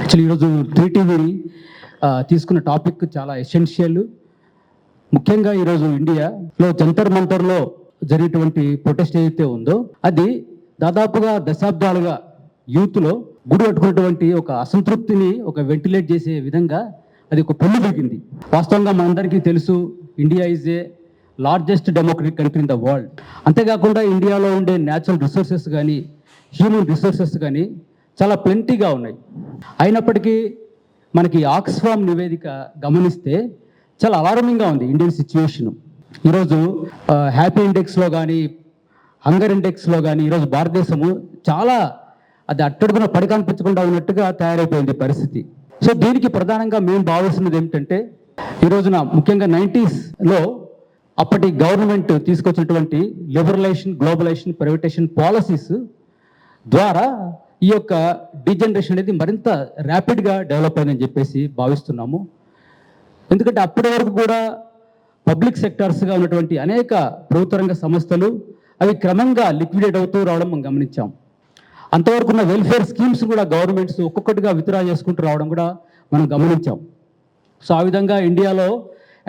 Actually ఈరోజు 3TV తీసుకున్న topic చాలా ఎసెన్షియల్. ముఖ్యంగా ఈరోజు ఇండియాలో జంతర్ మంతర్లో జరిగేటువంటి ప్రొటెస్ట్ ఏదైతే ఉందో అది దాదాపుగా దశాబ్దాలుగా యూత్లో గుడి పట్టుకున్నటువంటి ఒక అసంతృప్తిని ఒక వెంటిలేట్ చేసే విధంగా అది ఒక పెళ్లి దిగింది. వాస్తవంగా మనందరికీ తెలుసు, India is a largest democratic country in the world. అంతేకాకుండా ఇండియాలో ఉండే న్యాచురల్ రిసోర్సెస్ కానీ హ్యూమన్ రిసోర్సెస్ కానీ చాలా ప్లెంటీగా ఉన్నాయి. అయినప్పటికీ మనకి ఆక్స్ఫామ్ నివేదిక గమనిస్తే చాలా అలారమింగ్గా ఉంది ఇండియన్ సిచ్యువేషను. ఈరోజు హ్యాపీ ఇండెక్స్లో కానీ హంగర్ ఇండెక్స్లో కానీ ఈరోజు భారతదేశము చాలా అది అట్టడుగున పడి కనిపించకుండా ఉన్నట్టుగా తయారైపోయింది పరిస్థితి. సో దీనికి ప్రధానంగా మేము భావిస్తున్నది ఏమిటంటే, ఈ రోజున ముఖ్యంగా 90sలో అప్పటి గవర్నమెంట్ తీసుకొచ్చినటువంటి లిబరలైజేషన్, గ్లోబలైజేషన్, ప్రైవేటైజేషన్ పాలసీస్ ద్వారా ఈ యొక్క డీజనరేషన్ అనేది మరింత ర్యాపిడ్గా డెవలప్ అయిందని చెప్పేసి భావిస్తున్నాము. ఎందుకంటే అప్పటి వరకు కూడా పబ్లిక్ సెక్టార్స్గా ఉన్నటువంటి అనేక ప్రభుత్వ రంగ సంస్థలు అవి క్రమంగా లిక్విడేట్ అవుతూ రావడం మనం గమనించాం. అంతవరకు ఉన్న వెల్ఫేర్ స్కీమ్స్ కూడా గవర్నమెంట్స్ ఒక్కొక్కటిగా విత్డ్రా చేసుకుంటూ రావడం కూడా మనం గమనించాం. సో ఆ విధంగా ఇండియాలో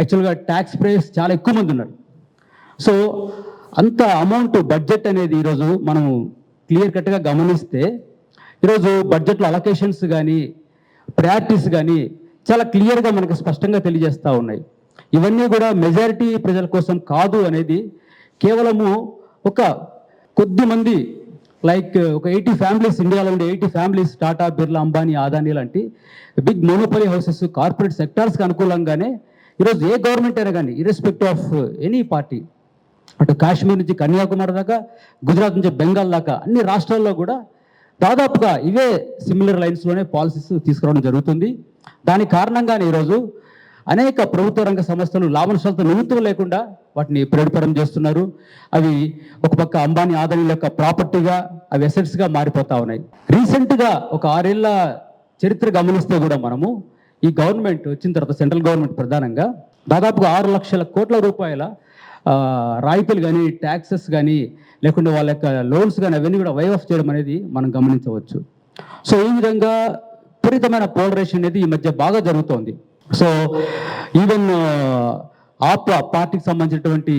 యాక్చువల్గా ట్యాక్స్ పేయర్స్ చాలా ఎక్కువ మంది ఉన్నారు. సో అంత అమౌంట్ బడ్జెట్ అనేది ఈరోజు మనము క్లియర్ కట్గా గమనిస్తే ఈరోజు బడ్జెట్లో అలొకేషన్స్ కానీ ప్రయారిటీస్ కానీ చాలా క్లియర్గా మనకు స్పష్టంగా తెలియజేస్తూ ఉన్నాయి. ఇవన్నీ కూడా మెజారిటీ ప్రజల కోసం కాదు అనేది కేవలము ఒక కొద్ది మంది, లైక్ ఒక 80 ఫ్యామిలీస్, ఇండియాలో ఉండే 80 ఫ్యామిలీస్, టాటా, బిర్లా, అంబానీ, అదానీ లాంటి బిగ్ మోనోపలీ హౌసెస్, కార్పొరేట్ సెక్టార్స్కి అనుకూలంగానే ఈరోజు ఏ గవర్నమెంట్ అయినా కానీ ఇర్రెస్పెక్టివ్ ఆఫ్ ఎనీ పార్టీ, అటు కాశ్మీర్ నుంచి కన్యాకుమారి దాకా, గుజరాత్ నుంచి బెంగాల్ దాకా అన్ని రాష్ట్రాల్లో కూడా దాదాపుగా ఇవే సిమిలర్ లైన్స్లోనే పాలసీస్ తీసుకురావడం జరుగుతుంది. దాని కారణంగానే ఈరోజు అనేక ప్రభుత్వ రంగ సంస్థలు లాభనష్టాలతో నిమిత్తం లేకుండా వాటిని ప్రైవేటీకరణ చేస్తున్నారు. అవి ఒక పక్క అంబానీ, అదానీ యొక్క ప్రాపర్టీగా, అవి అసెట్స్గా మారిపోతూ ఉన్నాయి. రీసెంట్గా ఒక 6 ఏళ్ల చరిత్ర గమనిస్తే కూడా మనము ఈ గవర్నమెంట్ వచ్చిన తర్వాత సెంట్రల్ గవర్నమెంట్ ప్రధానంగా దాదాపుగా 6 లక్షల కోట్ల రూపాయల రాయితీలు కానీ, ట్యాక్సెస్ కానీ, లేకుంటే వాళ్ళ యొక్క లోన్స్ కానీ అవన్నీ కూడా వైవ్ ఆఫ్ చేయడం అనేది మనం గమనించవచ్చు. సో ఈ విధంగా విపరీతమైన పోలరైజేషన్ అనేది ఈ మధ్య బాగా జరుగుతోంది. సో ఈవెన్ ఆప్ పార్టీకి సంబంధించినటువంటి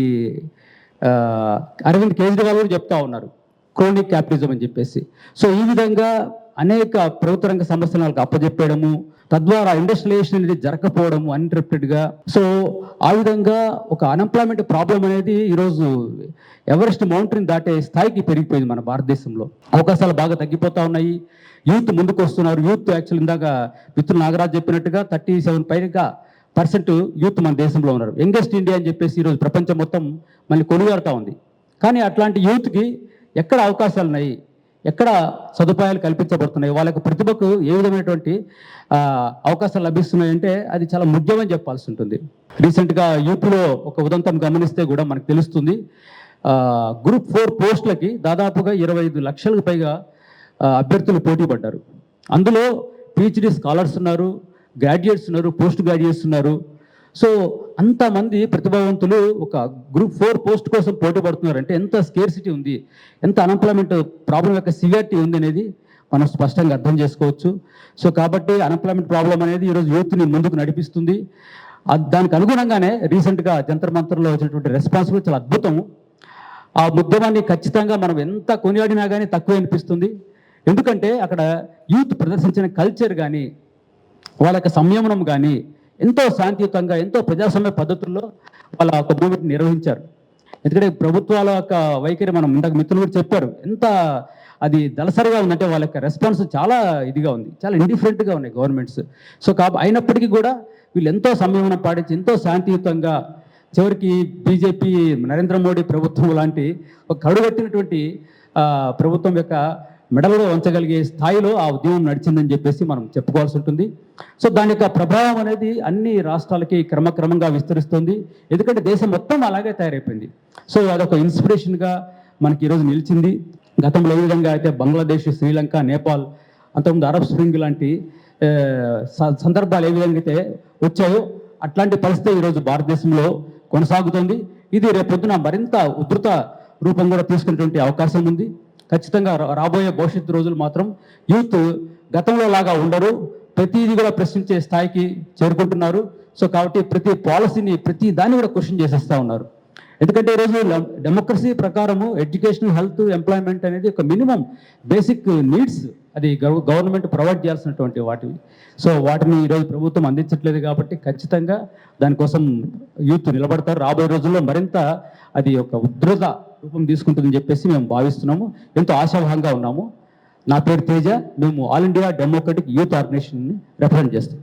అరవింద్ కేజ్రీవాల్ కూడా చెప్తా ఉన్నారు క్రోనిక్ క్యాపిటలిజం అని చెప్పేసి. సో ఈ విధంగా అనేక ప్రభుత్వ రంగ సంస్థలను వాళ్ళకి అప్పచెప్పేయడము, తద్వారా ఇండస్ట్రియలైజేషన్ అనేది జరగకపోవడము అన్ఇంటరప్టెడ్గా. సో ఆ విధంగా ఒక అన్ఎంప్లాయ్మెంట్ ప్రాబ్లం అనేది ఈరోజు ఎవరెస్ట్ మౌంటైన్ దాటే స్థాయికి పెరిగిపోయింది మన భారతదేశంలో. అవకాశాలు బాగా తగ్గిపోతూ ఉన్నాయి. యూత్ ముందుకు వస్తున్నారు. యూత్ యాక్చువల్ ఇందాక మిత్రులు నాగరాజ్ చెప్పినట్టుగా 37% యూత్ మన దేశంలో ఉన్నారు. యంగెస్ట్ ఇండియా అని చెప్పేసి ఈరోజు ప్రపంచం మొత్తం మళ్ళీ కొనుగోలుతూ ఉంది. కానీ అట్లాంటి యూత్కి ఎక్కడ అవకాశాలు ఉన్నాయి, ఎక్కడ సదుపాయాలు కల్పించబడుతున్నాయి, వాళ్ళ యొక్క ప్రతిభకు ఏ విధమైనటువంటి అవకాశాలు లభిస్తున్నాయంటే అది చాలా ముఖ్యమని చెప్పాల్సి ఉంటుంది. రీసెంట్గా యూపీలో ఒక ఉదంతం గమనిస్తే కూడా మనకు తెలుస్తుంది. గ్రూప్ 4 పోస్టులకి దాదాపుగా 25 లక్షలకు పైగా అభ్యర్థులు పోటీ పడ్డారు. అందులో PhD స్కాలర్స్ ఉన్నారు, గ్రాడ్యుయేట్స్ ఉన్నారు, పోస్ట్ గ్రాడ్యుయేట్స్ ఉన్నారు. సో అంతమంది ప్రతిభావంతులు ఒక గ్రూప్ 4 పోస్ట్ కోసం పోటీ పడుతున్నారంటే ఎంత స్కేర్సిటీ ఉంది, ఎంత అన్ఎంప్లాయ్మెంట్ ప్రాబ్లం యొక్క సివియారిటీ ఉంది అనేది మనం స్పష్టంగా అర్థం చేసుకోవచ్చు. సో కాబట్టి అన్ఎంప్లాయ్మెంట్ ప్రాబ్లం అనేది ఈరోజు యూత్ని ముందుకు నడిపిస్తుంది. దానికి అనుగుణంగానే రీసెంట్గా జంతర్ మంతర్లో వచ్చినటువంటి రెస్పాన్స్ కూడా చాలా అద్భుతం. ఆ ఉద్యమాన్ని ఖచ్చితంగా మనం ఎంత కొనియాడినా కానీ తక్కువ అనిపిస్తుంది. ఎందుకంటే అక్కడ యూత్ ప్రదర్శించిన కల్చర్ కానీ, వాళ్ళ యొక్క సంయమనం కానీ ఎంతో శాంతియుతంగా, ఎంతో ప్రజాస్వామ్య పద్ధతుల్లో వాళ్ళ ఒక మూమెంట్ నిర్వహించారు. ఎందుకంటే ప్రభుత్వాల యొక్క వైఖరి మనం ఇందాక మిత్రులు కూడా చెప్పారు, ఎంత అది దళసరిగా ఉందంటే వాళ్ళ యొక్క రెస్పాన్స్ చాలా ఇదిగా ఉంది, చాలా ఇండిఫరెంట్గా ఉన్నాయి గవర్నమెంట్స్. సో అయినప్పటికీ కూడా వీళ్ళు ఎంతో సంయమనం పాటించి ఎంతో శాంతియుతంగా చివరికి బీజేపీ, నరేంద్ర మోడీ ప్రభుత్వం లాంటి ఒక కడుగట్టినటువంటి ప్రభుత్వం యొక్క మెడలో ఉంచగలిగే స్థాయిలో ఆ ఉద్యమం నడిచిందని చెప్పేసి మనం చెప్పుకోవాల్సి ఉంటుంది. సో దాని యొక్క ప్రభావం అనేది అన్ని రాష్ట్రాలకి క్రమక్రమంగా విస్తరిస్తుంది. ఎందుకంటే దేశం మొత్తం అలాగే తయారైపోయింది. సో అదొక ఇన్స్పిరేషన్గా మనకి ఈరోజు నిలిచింది. గతంలో ఏ విధంగా అయితే బంగ్లాదేశ్, శ్రీలంక, నేపాల్, అంతకుముందు అరబ్ స్ప్రింగ్ లాంటి సందర్భాలు ఏ విధంగా అయితే వచ్చాయో అట్లాంటి పరిస్థితి ఈరోజు భారతదేశంలో కొనసాగుతుంది. ఇది రేపొద్దున మరింత ఉధృత రూపం కూడా తీసుకునేటువంటి అవకాశం ఉంది. ఖచ్చితంగా రాబోయే భవిష్యత్తు రోజులు మాత్రం యూత్ గతంలో లాగా ఉండరు. ప్రతిదీ కూడా ప్రశ్నించే స్థాయికి చేరుకుంటున్నారు. సో కాబట్టి ప్రతి పాలసీని ప్రతి దాన్ని కూడా క్వశ్చన్ చేసేస్తూ ఉన్నారు. ఎందుకంటే ఈరోజు డెమోక్రసీ ప్రకారము ఎడ్యుకేషన్, హెల్త్, ఎంప్లాయ్మెంట్ అనేది ఒక మినిమం బేసిక్ నీడ్స్, అది గవర్నమెంట్ ప్రొవైడ్ చేయాల్సినటువంటి వాటివి. సో వాటిని ఈరోజు ప్రభుత్వం అందించట్లేదు కాబట్టి ఖచ్చితంగా దానికోసం యూత్ నిలబడతారు. రాబోయే రోజుల్లో మరింత అది ఒక ఉధృత రూపం తీసుకుంటుందని చెప్పేసి మేము భావిస్తున్నాము. ఎంతో ఆశాభావంగా ఉన్నాము. నా పేరు తేజ. మేము ఆల్ ఇండియా డెమోక్రటిక్ యూత్ ఆర్గనైజేషన్ని రిప్రజెంట్ చేస్తాం.